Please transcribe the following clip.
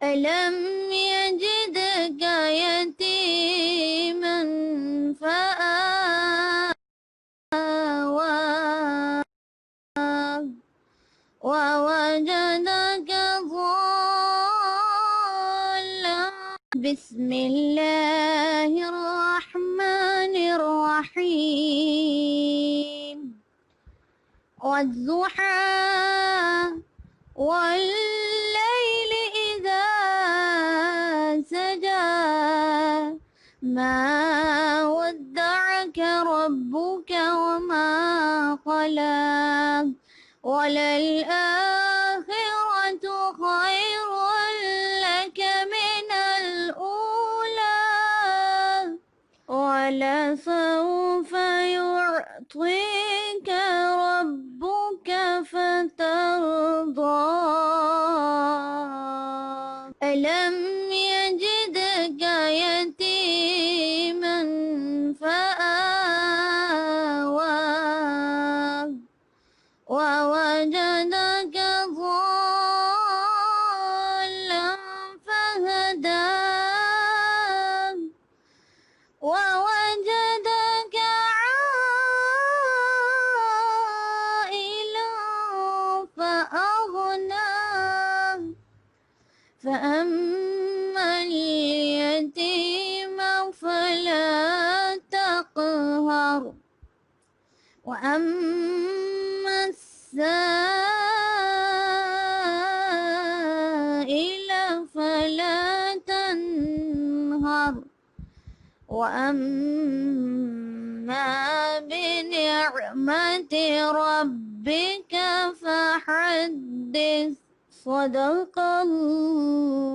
ألم يجدك يتيما فآوى ووجدك ضالا. بسم الله الرحمن الرحيم. والضحى والليل إذا سجى ما ودعك ربك وما قلى وللآخرة خير لك من الأولى ولسوف يعطيك ربك فترضى. ألم يجدك يتيما فآوى ووجدك ضالا فهدى ووجدك عائلا فأغنى. فأما اليتيم فلا تقهر وأما السائل فلا تنهر وأما بنعمة ربك فحدث. صدق الله.